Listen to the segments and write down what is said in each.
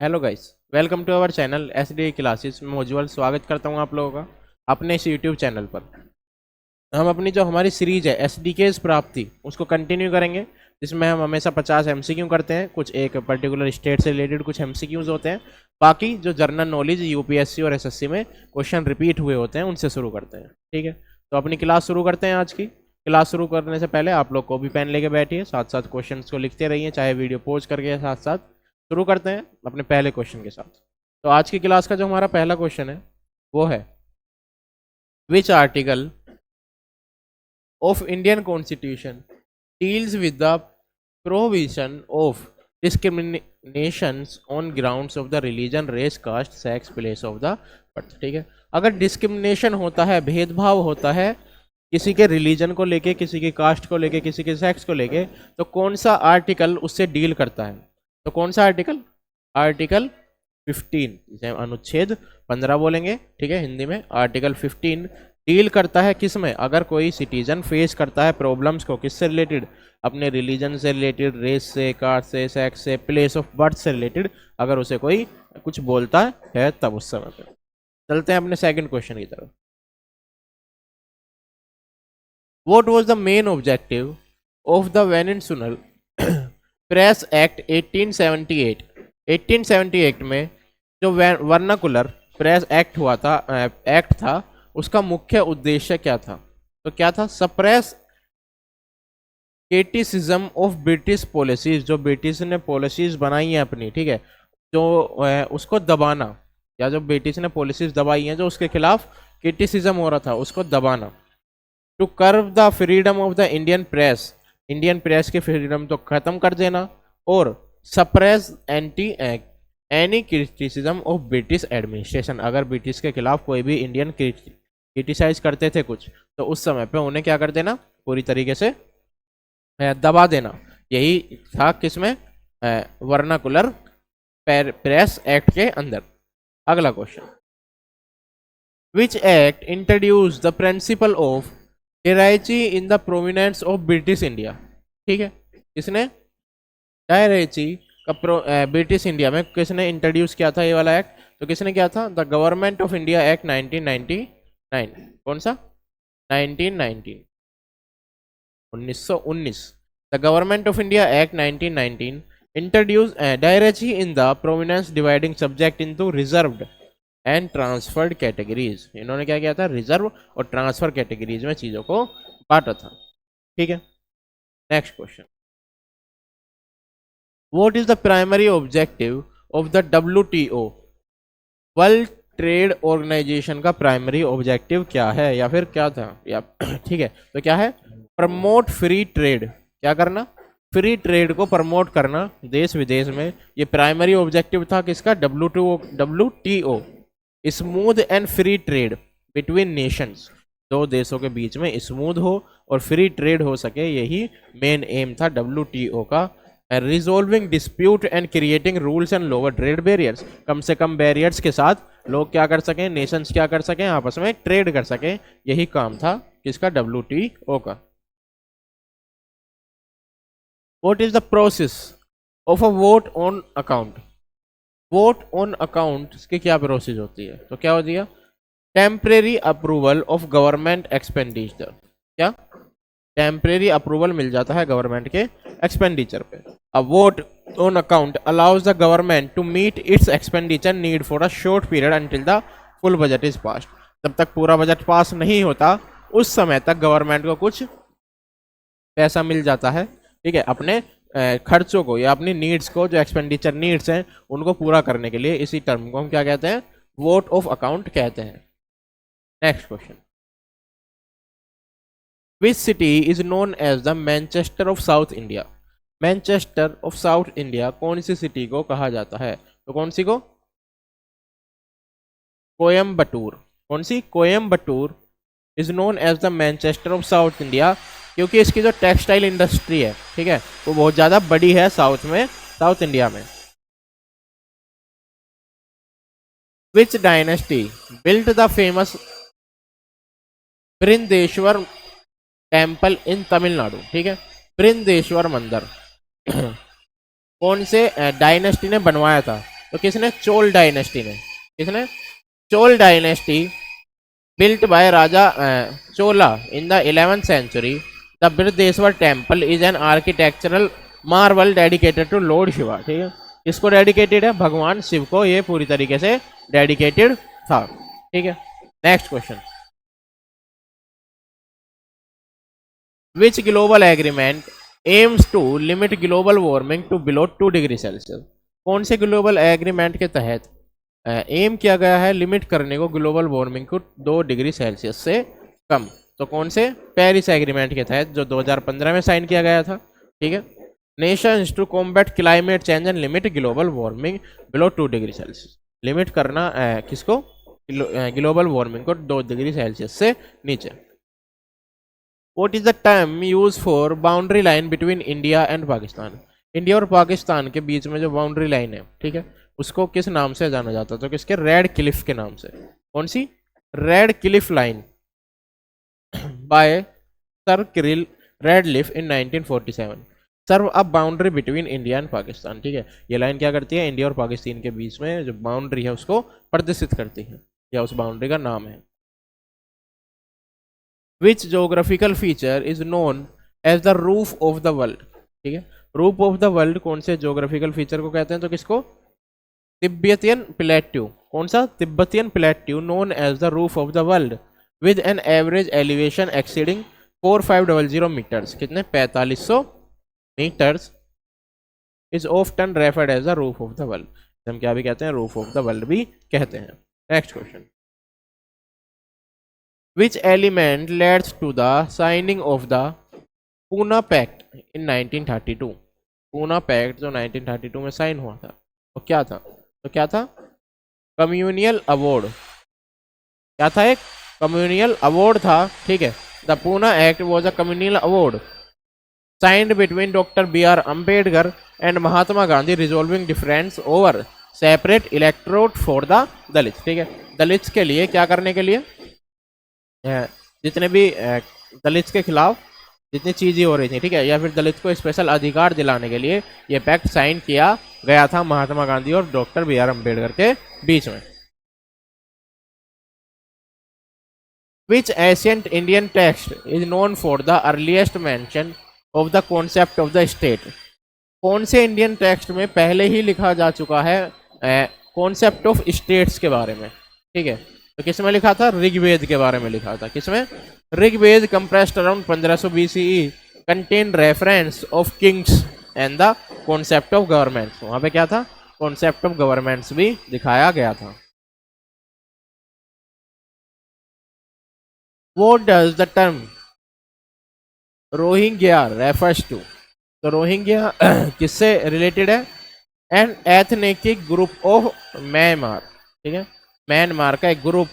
Hello guys, welcome to our channel SD classes. मैं उज्जवल स्वागत करता हूं आप लोगों का अपने इस यूट्यूब चैनल पर। हम अपनी जो हमारी सीरीज है एसडीकेस प्राप्ति उसको कंटिन्यू करेंगे, जिसमें हम हमेशा 50 एमसीक्यू करते हैं। कुछ एक पर्टिकुलर स्टेट से रिलेटेड कुछ एमसीक्यूज होते हैं, बाकी जो जनरल नॉलेज यूपीएससी और एसएससी में क्वेश्चन रिपीट हुए होते हैं उनसे शुरू करते हैं। ठीक है, तो अपनी क्लास शुरू करते हैं। आज की क्लास शुरू करने से पहले आप लोग कॉपी पेन लेके बैठिए, साथ साथ क्वेश्चन को लिखते रहिए, चाहे वीडियो पॉज करके। साथ साथ शुरू करते हैं अपने पहले क्वेश्चन के साथ। तो आज की क्लास का जो हमारा पहला क्वेश्चन है वो है, which article of Indian Constitution deals with the prohibition of discriminations on grounds of the religion, race, caste, sex, place of the birth। ठीक है, अगर डिस्क्रिमिनेशन होता है, भेदभाव होता है किसी के रिलीजन को लेके, किसी की कास्ट को लेके, किसी के सेक्स को लेके, तो कौन सा आर्टिकल उससे डील करता है? तो कौन सा आर्टिकल? आर्टिकल 15, जिसे अनुच्छेद 15 बोलेंगे। ठीक है, हिंदी में आर्टिकल 15 डील करता है किस में? अगर कोई सिटीजन फेस करता है प्रॉब्लम्स को, किससे रिलेटेड? अपने रिलीजन से रिलेटेड, रेस से, कास्ट से, सेक्स से, प्लेस ऑफ बर्थ से रिलेटेड, अगर उसे कोई कुछ बोलता है तब उस समय पे। चलते हैं अपने सेकंड क्वेश्चन की तरफ। What was the main objective of the वेनिनसुनल प्रेस एक्ट 1878? 1878 में जो वर्नाकुलर प्रेस एक्ट हुआ था, एक्ट था, उसका मुख्य उद्देश्य क्या था? तो क्या था? Suppress criticism of British policies, जो ब्रिटिश ने पॉलिसीज बनाई हैं अपनी, ठीक है, जो उसको दबाना, या जो ब्रिटिश ने पॉलिसीज दबाई हैं जो उसके खिलाफ क्रिटिसिज्म हो रहा था, उसको दबाना। To curb the freedom of the Indian press, Indian press की फ्रीडम तो खत्म कर देना, और suppress anti any criticism of British administration, अगर ब्रिटिश के खिलाफ कोई भी इंडियन क्रिटिसाइज करते थे कुछ, तो उस समय पे उन्हें क्या कर देना? पूरी तरीके से दबा देना। यही था किसमें? वर्नाकुलर प्रेस एक्ट के अंदर। अगला question, which act introduce the principle of dyarchy in the provenance of British India? ठीक है, किसने डायरेची का ब्रिटिश इंडिया में किसने इंट्रोड्यूस किया था ये वाला एक्ट? तो किसने किया था? The government of India act 1999। कौन सा? 1919, 1919। The government of India act 1919 introduce dyarchy in the provenance dividing subject into reserved and transferred categories. इन्होंने क्या किया था? रिजर्व और ट्रांसफर कैटेगरीज में चीजों को बांटा था। ठीक है, next question, what is the primary objective of the WTO? World trade organisation का प्राइमरी ऑब्जेक्टिव क्या है, या फिर क्या था? या ठीक है, तो क्या है? Promote free trade. क्या करना? फ्री ट्रेड को प्रमोट करना देश विदेश में। ये प्राइमरी ऑब्जेक्टिव था किसका? WTO। Smooth and free trade between Nations, दो देशों के बीच में स्मूथ हो और फ्री ट्रेड हो सके, यही मेन एम था WTO का। Resolving dispute and creating rules and lower trade barriers, कम से कम बैरियर्स के साथ लोग क्या कर सकें, नेशंस क्या कर सकें, आपस में ट्रेड कर सकें, यही काम था किसका? WTO का। What is the process of a vote on account? Vote on account की क्या प्रोसेस होती है? तो क्या होती है? Temporary approval of government expenditure. क्या? टेम्परेरी अप्रूवल मिल जाता है गवर्नमेंट के एक्सपेंडिचर पे। A vote on account allows the government to meet its expenditure need for a short period until the full budget is pass. जब तक पूरा budget pass नहीं होता उस समय तक गवर्नमेंट को कुछ पैसा मिल जाता है, ठीक है, अपने खर्चों को या अपनी नीड्स को, जो एक्सपेंडिचर नीड्स हैं उनको पूरा करने के लिए। इसी टर्म को हम क्या कहते हैं? वोट ऑफ अकाउंट कहते हैं। Next question, which city is known as the Manchester of South India? Manchester of South India कौन सी सिटी को कहा जाता है? तो कौन सी को? कोयम्बटूर। कौन सी? Coimbatore is known as the Manchester of South India, क्योंकि इसकी जो टेक्सटाइल इंडस्ट्री है, ठीक है, वो बहुत ज्यादा बड़ी है साउथ में, साउथ इंडिया में। Which dynasty built the famous Brihadeshwara temple in Tamil Nadu? ठीक है, बृहदेश्वर मंदिर कौन से डायनेस्टी ने बनवाया था? तो किसने? चोल डायनेस्टी ने। किसने? Chola dynasty built by Raja Chola in the 11th century. The Brihdeshwar temple is an architectural marvel dedicated to Lord Shiva. ठीक है, इसको डेडिकेटेड है भगवान शिव को, ये पूरी तरीके से डेडिकेटेड था। ठीक है, next question, which global agreement aims to limit global warming to below 2 degree Celsius? कौन से ग्लोबल एग्रीमेंट के तहत एम किया गया है लिमिट करने को ग्लोबल वार्मिंग को 2 डिग्री सेल्सियस से कम? तो कौन से? पेरिस एग्रीमेंट के तहत, जो 2015 में साइन किया गया था। ठीक है, nations to combat climate change and limit global warming below 2 degree Celsius. Limit करना किसको? ग्लोबल वार्मिंग को 2 डिग्री सेल्सियस से नीचे। What is the term used for boundary line between India and Pakistan? India और पाकिस्तान के बीच में जो बाउंड्री लाइन है, ठीक है, उसको किस नाम से जाना जाता है? तो किसके? रेड क्लिफ के नाम से। कौन सी? Radcliffe line by sir Cyril Radcliffe in 1947 serve a boundary between India and Pakistan. ठीक है, ये लाइन क्या करती है? इंडिया और पाकिस्तान के बीच में जो बाउंड्री है उसको प्रदर्शित करती है, या उस बाउंड्री का नाम है। Which geographical feature is known as the roof of the world? ठीक है, रूफ ऑफ द वर्ल्ड कौन से जोग्राफिकल फीचर को कहते हैं? तो किसको? Tibetan plateau. कौन सा? Tibetan plateau known as the roof of the world with an average elevation exceeding 4500 metres. कितने? 4500 metres is often referred as the roof of the world. हम क्या भी कहते हैं? रूफ ऑफ द वर्ल्ड भी कहते हैं। Next question, which element leads to the signing of the Poona pact in 1932? Poona pact जो 1932 में साइन हुआ था वो क्या था? तो क्या था? Communal award. क्या था? एक कम्युनियल अवॉर्ड था। ठीक है, the Poona act was a communal award signed between doctor B.R. Ambedkar and Mahatma Gandhi resolving difference over separate electorate for the Dalit. ठीक है, दलित के लिए क्या करने के लिए? जितने भी दलित के खिलाफ जितनी चीज़ें हो रही थी, ठीक है, या फिर दलित को स्पेशल अधिकार दिलाने के लिए ये पैक्ट साइन किया गया था महात्मा गांधी और डॉक्टर B.R. अम्बेडकर के बीच में। Which ancient Indian text is known for the earliest mention of the concept of the state? कौन से इंडियन टेक्स्ट में पहले ही लिखा जा चुका है कॉन्सेप्ट ऑफ स्टेट्स के बारे में? ठीक है, तो किसमें लिखा था? ऋग्वेद के बारे में लिखा था। किसमें? Rigveda compressed around 1500 BCE contain reference of kings and the concept of governments. वहां पे क्या था? कॉन्सेप्ट ऑफ गवर्नमेंट्स भी दिखाया गया था। What does the term Rohingya refers to? तो रोहिंग्या किससे रिलेटेड है? An ethnic group of Myanmar. ठीक है, म्यांमार का एक group,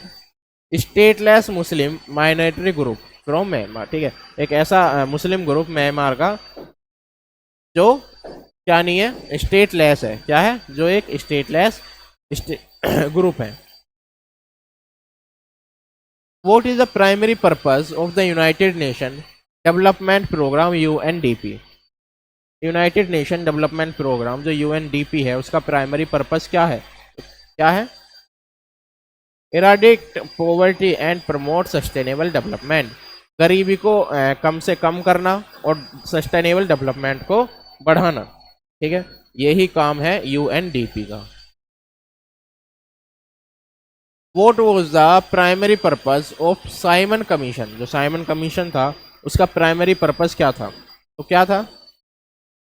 stateless Muslim minority group from Myanmar. ठीक है, एक ऐसा मुस्लिम ग्रुप म्यांमार का जो क्या नहीं है? स्टेटलेस है। क्या है? जो एक स्टेटलेस ग्रुप है। What is the primary purpose of the United Nation development programme UNDP? United Nation development programme जो UNDP है उसका प्राइमरी पर्पस क्या है? क्या है? Eradicate poverty and promote sustainable development. गरीबी को कम से कम करना और सस्टेनेबल डेवलपमेंट को बढ़ाना। ठीक है, यही काम है UNDP का। What was the primary purpose of Simon Commission? जो साइमन कमीशन था उसका प्राइमरी पर्पस क्या था? तो क्या था?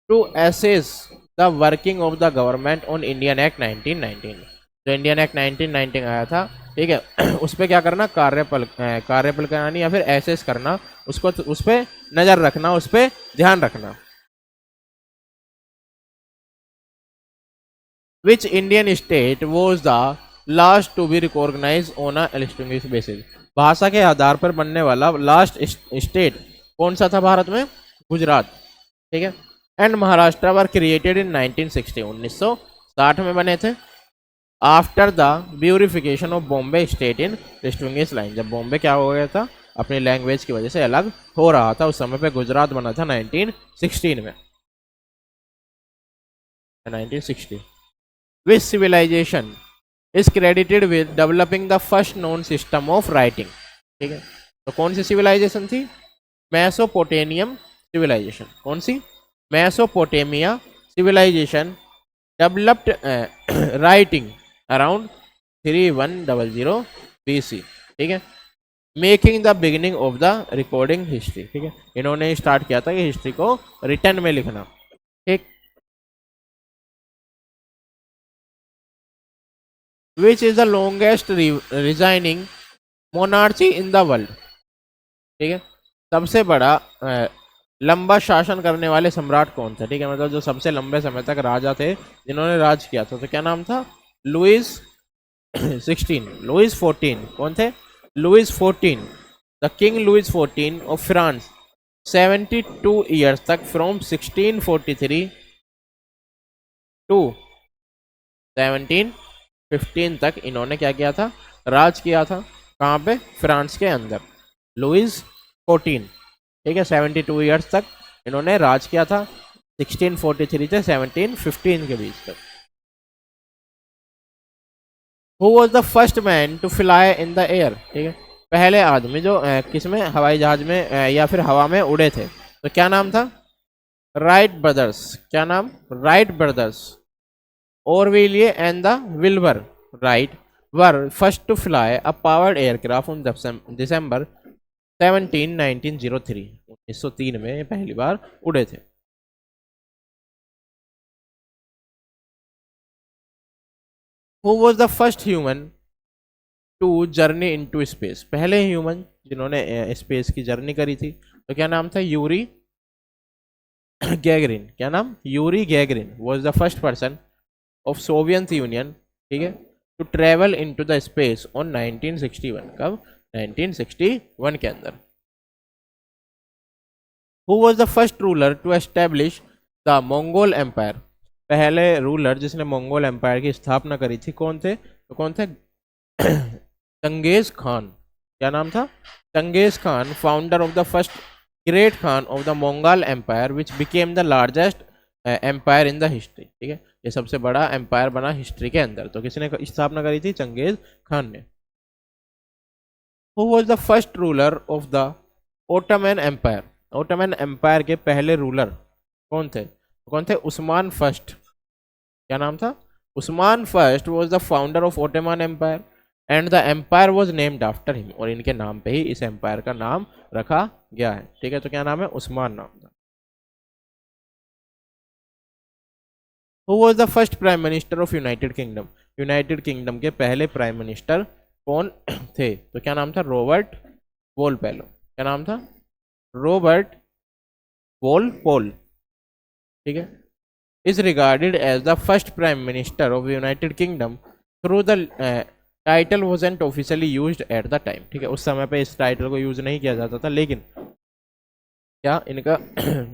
To assess the working of the government on Indian act 1919। जो इंडियन एक्ट 1919 आया था, ठीक है, उस पर क्या करना? कार्यपल करानी या फिर एसेस करना, उसको उस पर नज़र रखना, उस पर ध्यान रखना। Which Indian state was the last to be recognize on a distinguished basis? भाषा के आधार पर बनने वाला लास्ट स्टेट कौन सा था भारत में? गुजरात। ठीक है, and Maharashtra were created in 1960। 1960 में बने थे। After the bifurcation of Bombay state in distinguished line. जब बॉम्बे क्या हो गया था? अपनी लैंग्वेज की वजह से अलग हो रहा था, उस समय पे गुजरात बना था 1916 में। 1960। Which civilization is credited with developing the first known system of writing. ठीक है, तो कौन सी सिविलाइजेशन थी? Mesopotamian civilization. कौन सी? Mesopotamia civilization developed writing around 3100 BC। ठीक है, making the beginning of the recording history. ठीक है, इन्होंने स्टार्ट किया था कि हिस्ट्री को रिटर्न में लिखना। ठीक, विच is the longest resigning monarchy in the world. ठीक है, सबसे बड़ा लंबा शासन करने वाले सम्राट कौन थे? ठीक है, मतलब जो सबसे लंबे समय तक राजा थे जिन्होंने राज किया था, तो क्या नाम था? Louis 16, Louis 14। कौन थे? Louis 14, the king Louis 14 of France. 72 years तक, फ्रॉम 1643 टू 1715 तक इन्होंने क्या किया था? राज किया था। कहाँ पे? फ्रांस के अंदर। लुइस 14, ठीक है, 72 ईयर्स तक इन्होंने राज किया था, 1643 से 1715 के बीच तक। Who was the first man to fly in the air. ठीक है, पहले आदमी जो किसमें? हवाई जहाज में या फिर हवा में उड़े थे, तो क्या नाम था? Wright brothers. क्या नाम? Wright brothers. Orville and the Wilbur Wright were first to fly a powered aircraft on December 17, 1903। 1903 में पहली बार उड़े थे। Who was the first human to journey into space? पहले ह्यूमन जिन्होंने स्पेस की जर्नी करी थी, तो क्या नाम था? Yuri Gagarin. क्या नाम? Yuri Gagarin was the first person of Soviet Union, ठीक है, to travel into the space on 1961। कब? 1961 के अंदर। Who was the first ruler to establish the Mongol empire. पहले रूलर जिसने मंगोल एम्पायर की स्थापना करी थी, कौन थे? तो कौन थे? Genghis Khan. क्या नाम था? Genghis Khan, founder of the first great khan of the Mongol empire which became the largest empire in the history. ठीक है, ये सबसे बड़ा एम्पायर बना हिस्ट्री के अंदर। तो किसने स्थापना करी थी? चंगेज खान ने। Who was the first ruler of the Ottoman empire. Ottoman empire के पहले रूलर कौन थे? कौन थे? Osman first. क्या नाम था? Osman first was the founder of Ottoman empire and the empire was named after him. और इनके नाम पे ही इस एम्पायर का नाम रखा गया है। ठीक है, तो क्या नाम है? उस्मान नाम था। Who was the first prime minister of United kingdom. United kingdom के पहले प्राइम मिनिस्टर कौन थे? तो क्या नाम था? Robert Walpole. क्या नाम था? Robert Walpole. ठीक है, is regarded as the first prime minister of United Kingdom through the title wasn't officially used at the time. ठीक है, उस समय पे इस टाइटल को यूज नहीं किया जाता था, लेकिन क्या इनका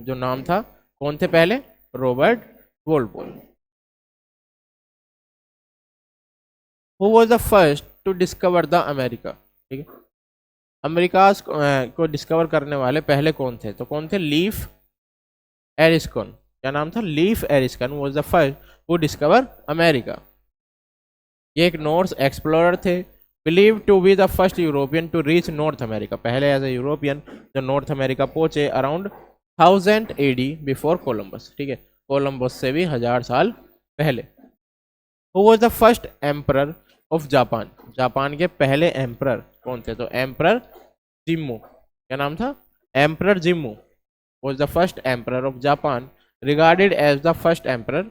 जो नाम था, कौन थे पहले? Robert Walpole. Who was the first to discover the America. ठीक है, अमेरिका को डिस्कवर करने वाले पहले कौन थे? तो कौन थे? Leif Erikson. क्या नाम था? Leif Erikson was the first who discover America. ये एक नॉर्थ एक्सप्लोरर थे, believe to be the first European to reach North America. पहले एज ए यूरोपियन जो नॉर्थ अमेरिका पहुंचे अराउंड 1000 AD बिफोर कोलंबस। ठीक है, कोलंबस से भी 1000 साल पहले। Who was the first emperor of Japan. Japan के पहले एम्परर कौन थे? तो एम्परर जिम्मू। क्या नाम था? Emperor Jimmu was the first emperor of Japan, regarded as the first emperor,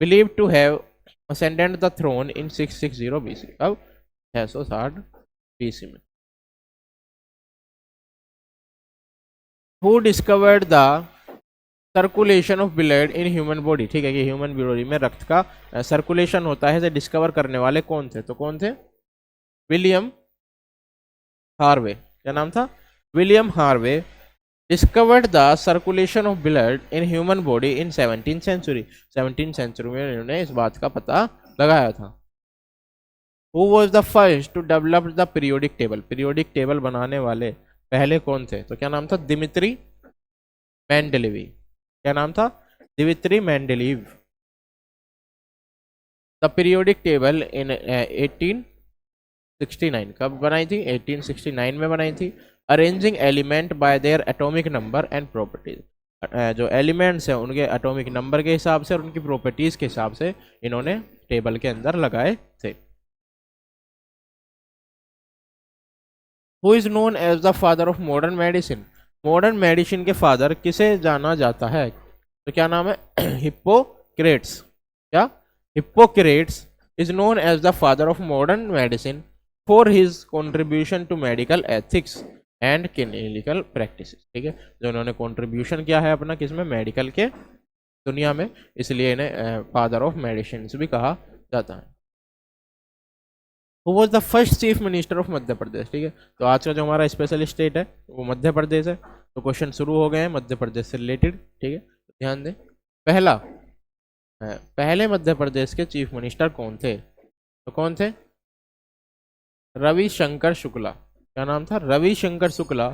believe to have ascended the throne in 660 BC। अब 660 BC में। Who discovered the circulation of blood in human body. ठीक है, कि human body में रक्त का circulation होता है, डिस्कवर करने वाले कौन थे? तो कौन थे? William Harvey. क्या नाम था? William Harvey discovered the circulation of blood in human body in 17th century. 17th century में इन्होंने इस बात का पता लगाया था। Who was the first to develop the periodic table. Periodic table बनाने वाले पहले कौन थे? तो क्या नाम था? Dmitri Mendeleev. क्या नाम था? Dmitri Mendeleev. The periodic table in 1869, कब बनाई थी? 1869 में बनाई थी। Arranging element by their atomic number and properties, जो एलिमेंट्स हैं उनके एटॉमिक नंबर के हिसाब से और उनकी प्रॉपर्टीज के हिसाब से इन्होंने टेबल के अंदर लगाए थे। Who is known as the father of modern medicine, modern medicine के फादर किसे जाना जाता है? तो क्या नाम है? हिप्पोक्रेट्स। क्या? Hippocrates is known as the father of modern medicine for his contribution to medical ethics and clinical practice. ठीक है, जो उन्होंने कंट्रीब्यूशन किया है अपना किसमें? मेडिकल के दुनिया में, इसलिए इन्हें फादर ऑफ मेडिसिन भी कहा जाता है। वो was the first chief minister of Madhya Pradesh. ठीक है, तो आज का जो हमारा स्पेशल स्टेट है वो मध्य प्रदेश है। तो क्वेश्चन शुरू हो गए हैं मध्य प्रदेश से रिलेटेड। ठीक है, तो ध्यान दें। पहले मध्य प्रदेश के चीफ मिनिस्टर कौन थे? तो कौन थे? रविशंकर शुक्ला। क्या नाम था? Ravishankar Shukla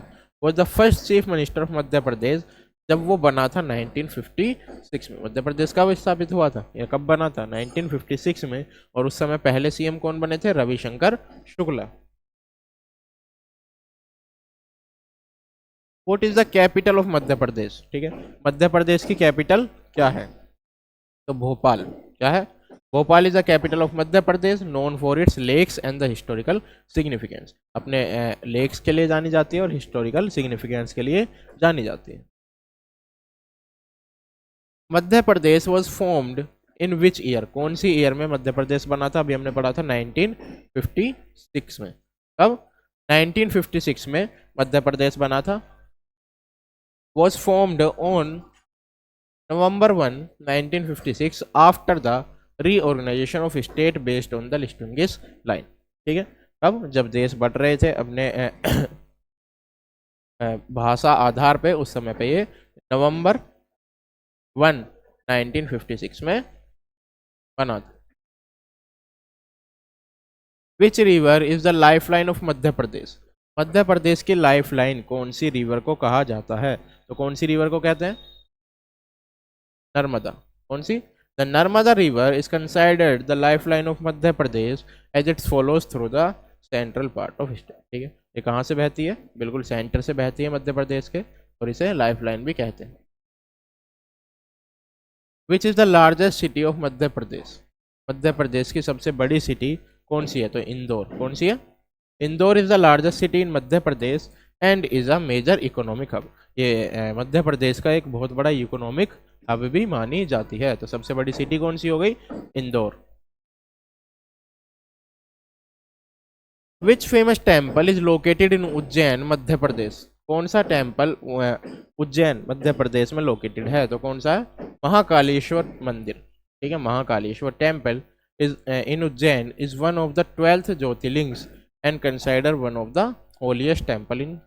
was the first chief minister of Madhya Pradesh जब वो बना था 1956 में। मध्य प्रदेश कब स्थापित हुआ था या कब बना था? 1956 में। और उस समय पहले सीएम कौन बने थे? Ravishankar Shukla. What is the capital of Madhya Pradesh? ठीक है, मध्य प्रदेश की कैपिटल क्या है? तो भोपाल। क्या है? Bhopal is the capital of Madhya Pradesh, known for its lakes and the historical significance. अपने लेक्स के लिए जानी जाती है और हिस्टोरिकल सिग्निफिकेंस के लिए जानी जाती है। Madhya Pradesh was formed in which year, कौन सी ईयर में मध्य प्रदेश बना था? अभी हमने पढ़ा था 1956 में। कब? 1956 में मध्य प्रदेश बना था। Was formed on November 1, 1956 after the reorganization of state based on the लिस्टिंगिस लाइन। ठीक है, कब? जब देश बढ़ रहे थे अपने भाषा आधार पे, उस समय पे ये नवंबर 1, 1956 में बना था। Which river is the life line of Madhya Pradesh, Madhya Pradesh की लाइफ लाइन कौन सी रिवर को कहा जाता है? तो कौन सी रिवर को कहते हैं? नर्मदा। कौन सी? The Narmada river is considered the life line of Madhya Pradesh as its follows through the central part of state. ठीक है, ये कहाँ से बहती है? बिल्कुल सेंटर से बहती है मध्य प्रदेश के, और इसे लाइफ लाइन भी कहते हैं। Which is the largest city of Madhya Pradesh, Madhya Pradesh की सबसे बड़ी सिटी कौन सी है? तो इंदौर। कौन सी है? Indore is the largest city in Madhya Pradesh and is a major economic hub. ये मध्य प्रदेश का एक बहुत बड़ा इकोनॉमिक हब भी मानी जाती है। तो सबसे बड़ी सिटी कौन सी हो गई? Indore. Which famous temple is located in Ujjain Madhya Pradesh, कौन सा टेम्पल उज्जैन मध्य प्रदेश में लोकेटेड है? तो कौन सा है? महाकालेश्वर मंदिर। ठीक है, Mahakaleshwar temple is in Ujjain is one of the 12th jyotirlingas and consider one of the holiest temple in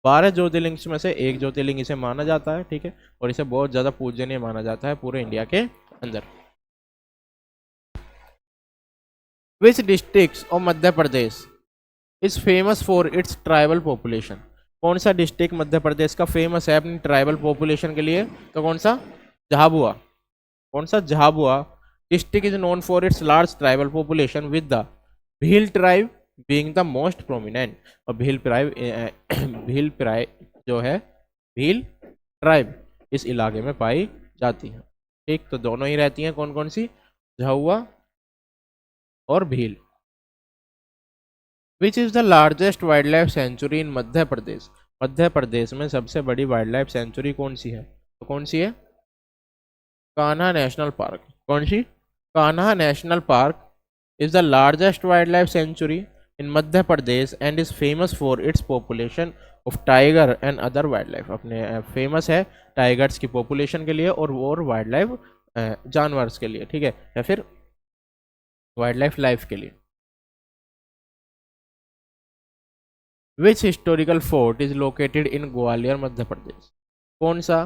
12 jyotirlingas में से एक ज्योतिर्लिंग इसे माना जाता है। ठीक है, और इसे बहुत ज़्यादा पूजनीय माना जाता है पूरे इंडिया के अंदर। Which district of Madhya Pradesh is famous for it's tribal population, कौन सा डिस्ट्रिक्ट मध्य प्रदेश का फेमस है अपनी ट्राइबल पॉपुलेशन के लिए? तो कौन सा? झाबुआ। कौन सा? Jhabua district is known for it's large tribal population with the Bhil tribe being the most prominent. और भील ट्राइब जो है, भील ट्राइब इस इलाके में पाई जाती है। ठीक, तो दोनों ही रहती हैं। कौन कौन सी? झाबुआ और Bhil. Which is the largest wild life sanctuary in Madhya Pradesh, Madhya Pradesh में सबसे बड़ी वाइल्ड लाइफ सेंचुरी कौन सी है? तो कौन सी है? Kanha national park. कौन सी? Kanha national park is the largest wild life sanctuary in Madhya Pradesh and is famous for its population of tiger and other wild life. अपने फेमस है टाइगर्स की पॉपुलेशन के लिए और वाइल्ड लाइफ जानवर्स के लिए। ठीक है, या फिर वाइल्ड लाइफ के लिए। Which historical fort is located in Gwalior Madhya Pradesh, कौन सा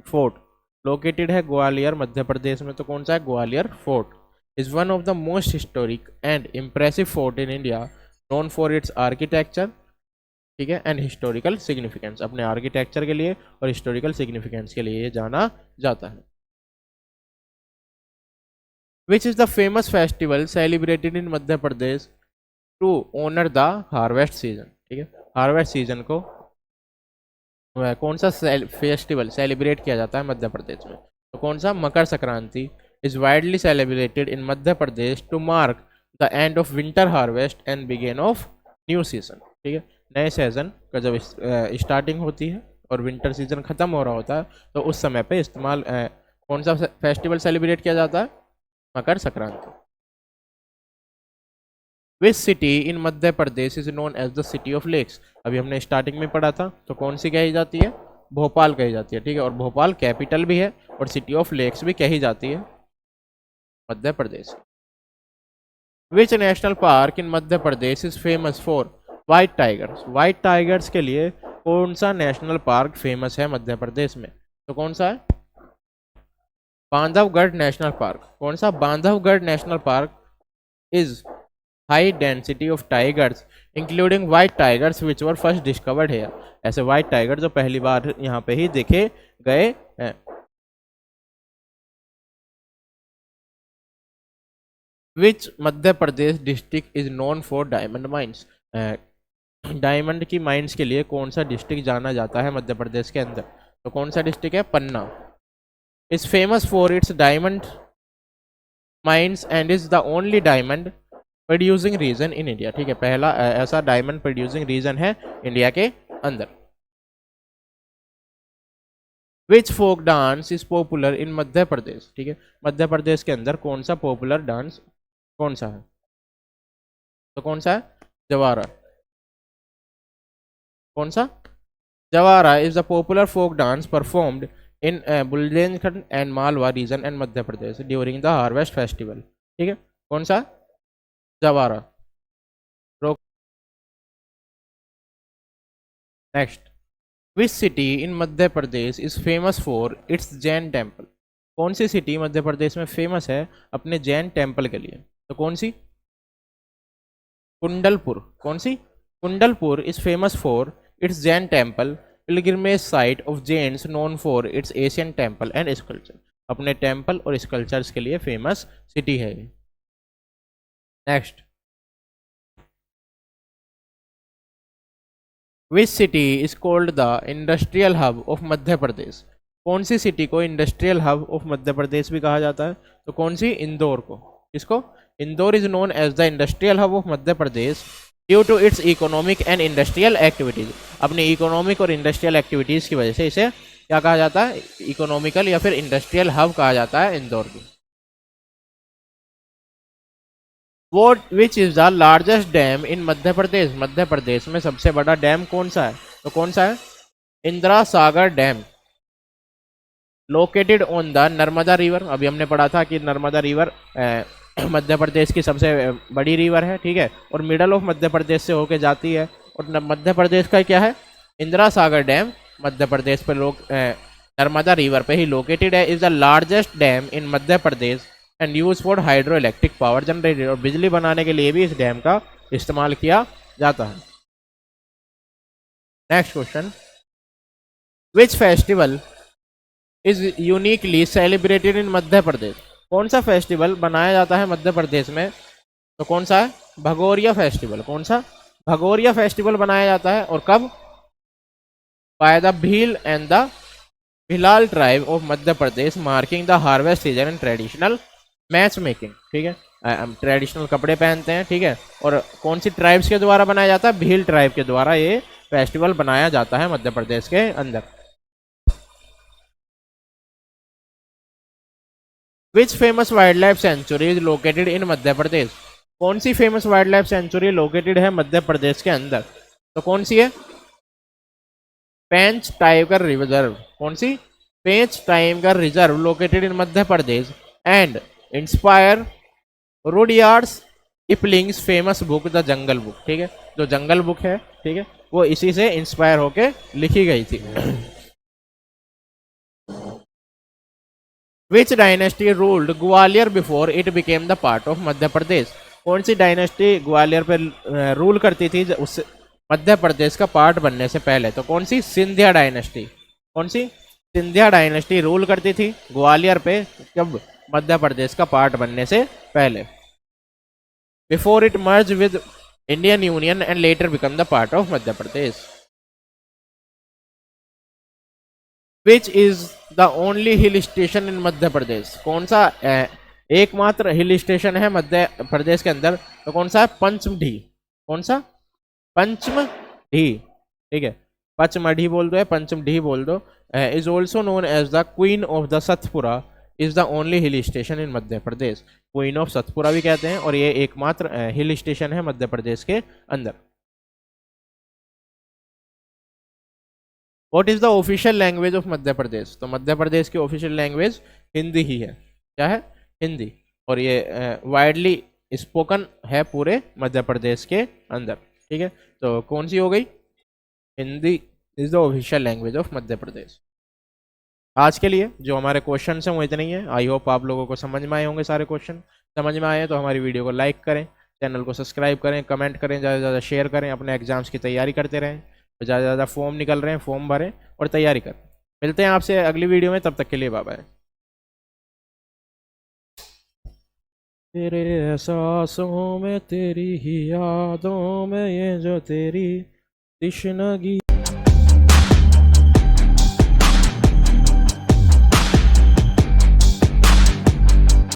फोर्ट लोकेटेड है ग्वालियर मध्य प्रदेश में? तो कौन सा है? Gwalior fort is one of the most historic and impressive fort in India known for it's architecture. ठीक है, एंड हिस्टोरिकल सिग्निफिकेंस, अपने आर्किटेक्चर के लिए और हिस्टोरिकल सिग्निफिकेंस के लिए ये जाना जाता है। Which is the famous festival celebrated in Madhya Pradesh to honour the harvest season, ठीक है, हार्वेस्ट सीजन को कौन सा फेस्टिवल सेलिब्रेट किया जाता है मध्य प्रदेश में, तो कौन सा, Makar Sankranti is widely celebrated in Madhya Pradesh to mark the end of winter harvest and begin of new season, ठीक है, नए सीजन का जब स्टार्टिंग होती है और विंटर सीजन खत्म हो रहा होता है तो उस समय पे इस्तेमाल कौन सा फेस्टिवल सेलिब्रेट किया जाता है, Makar Sankranti. Which city in Madhya Pradesh is known as the city of lakes, अभी हमने स्टार्टिंग में पढ़ा था, तो कौन सी कही जाती है, भोपाल कही जाती है, ठीक है, और भोपाल कैपिटल भी है और सिटी ऑफ लेक्स भी कही जाती है Madhya Pradesh. Which national park in Madhya Pradesh is famous for white tigers, white tigers के लिए कौन सा नेशनल पार्क फेमस है मध्य प्रदेश में, तो कौन सा है, बांधवगढ़ नेशनल पार्क, कौन सा, Bandhavgarh national park is high density of tigers including white tigers which were first discovered है, ऐसे वाइट टाइगर जो पहली बार यहाँ पे ही देखे गए हैं। Which Madhya Pradesh district is known for diamond mines, diamond की माइंस के लिए कौन सा डिस्ट्रिक्ट जाना जाता है मध्य प्रदेश के अंदर, तो कौन सा डिस्ट्रिक्ट है, Panna is famous for its diamond mines and is the only diamond producing region in India, ठीक है, पहला ऐसा डायमंड प्रोड्यूसिंग रीजन है इंडिया के अंदर। Which folk dance is popular in Madhya Pradesh, ठीक है, मध्य प्रदेश के अंदर कौन सा पॉपुलर डांस कौन सा है, तो कौन सा है, जवारा, कौन सा, Jawara is the popular folk dance performed in Bundelkhand and Malwa region and Madhya Pradesh during the harvest festival, ठीक है, कौन सा, Jawara. Next, which city in Madhya Pradesh is famous for its Jain temple, कौन सी सिटी मध्य प्रदेश में फेमस है अपने जैन टेम्पल के लिए, तो कौन सी, कुंडलपुर, कौन सी, Kundalpur is famous for its Jain temple pilgrimage site of Jains known for its ancient temple and sculpture, अपने टेम्पल और स्कल्पचर्स के लिए फेमस सिटी है। Next, which city is called the industrial hub of Madhya Pradesh, कौन सी सिटी को industrial hub of Madhya Pradesh भी कहा जाता है, तो कौन सी, इंदौर को, किसको, Indore is known as the industrial hub of Madhya Pradesh due to its economic and industrial activities, अपनी इकोनॉमिक और इंडस्ट्रियल एक्टिविटीज की वजह से इसे क्या कहा जाता है, इकोनॉमिकल या फिर इंडस्ट्रियल हब कहा जाता है इंदौर की। What which is the largest dam in Madhya Pradesh, Madhya Pradesh में सबसे बड़ा डैम कौन सा है, तो कौन सा है, Indira Sagar dam located on the Narmada river, अभी हमने पढ़ा था कि नर्मदा रिवर मध्य प्रदेश की सबसे बड़ी रिवर है, ठीक है, और मिडल ऑफ मध्य प्रदेश से होके जाती है, और मध्य प्रदेश का क्या है, इंदिरा सागर डैम मध्य प्रदेश पर नर्मदा रिवर पे ही लोकेटेड है, is the largest dam in Madhya Pradesh and use for hydro electric power generated, और बिजली बनाने के लिए भी इस डैम का इस्तेमाल किया जाता है। Next question, which festival is uniquely celebrated in Madhya Pradesh, कौन सा फेस्टिवल बनाया जाता है मध्य प्रदेश में, तो कौन सा है, भगोरिया फेस्टिवल, कौन सा, भगोरिया फेस्टिवल बनाया जाता है, और कब, by the Bhil and the Bhilala tribe of Madhya Pradesh marking the harvest season and traditional match making, ठीक है, ट्रेडिशनल कपड़े पहनते हैं, ठीक है, और कौन सी ट्राइब्स के द्वारा बनाया जाता है, भील ट्राइब के द्वारा ये फेस्टिवल बनाया जाता है मध्य प्रदेश के अंदर। Which famous wild life sanctuary is located in Madhya Pradesh, कौन सी famous wild life sanctuary located है मध्य प्रदेश के अंदर, तो कौन सी है, पेंच टाइगर रिजर्व, कौन सी, Pench tiger reserve located in Madhya Pradesh and inspire Rudyard's Kipling's famous book the jungle book, ठीक है, जो जंगल बुक है, ठीक है, वो इसी से इंस्पायर होके लिखी गई थी। Which dynasty ruled Gwalior before it became the part of Madhya Pradesh, कौन सी डायनेस्टी ग्वालियर पर रूल करती थी उस मध्य प्रदेश का पार्ट बनने से पहले, तो कौन सी, सिंधिया डायनेस्टी, कौन सी, सिंधिया डायनेस्टी रूल करती थी ग्वालियर पे, कब, मध्य प्रदेश का पार्ट बनने से पहले, before it merge with Indian union and later become the part of Madhya Pradesh. Which is the only hill station in Madhya Pradesh, कौन सा एकमात्र हिल स्टेशन है मध्य प्रदेश के अंदर, तो कौन सा है, पंचमढ़ी। कौन सा, पंचमढ़ी, ठीक है, पचमढ़ी बोल दो या पंचमढ़ी बोल दो। Is also known as the queen of the Satpura, is the only hill station in Madhya Pradesh, queen of Satpura भी कहते हैं, और ये एकमात्र हिल स्टेशन है मध्य प्रदेश के अंदर। What is the official language of Madhya Pradesh, तो मध्य प्रदेश की ऑफिशियल लैंग्वेज हिंदी ही है। क्या है, हिंदी, और ये वाइडली स्पोकन है पूरे मध्य प्रदेश के अंदर, ठीक है। तो कौन सी हो गई, Hindi is the official language of Madhya Pradesh. आज के लिए जो हमारे क्वेश्चन हैं वो इतने ही है। आई होप आप लोगों को समझ में आए होंगे, सारे क्वेश्चन समझ में आए हैं तो हमारी वीडियो को लाइक करें, चैनल को सब्सक्राइब करें, कमेंट करें, ज़्यादा से ज़्यादा शेयर करें, अपने एग्जाम्स की तैयारी करते रहें, तो ज़्यादा से ज़्यादा फॉर्म निकल रहे हैं, फॉर्म भरें और तैयारी करें। मिलते हैं आपसे अगली वीडियो में, तब तक के लिए बाय बाय। तेरे एहसासों में, तेरी ही यादों में, ये जो तेरी तिश्नगी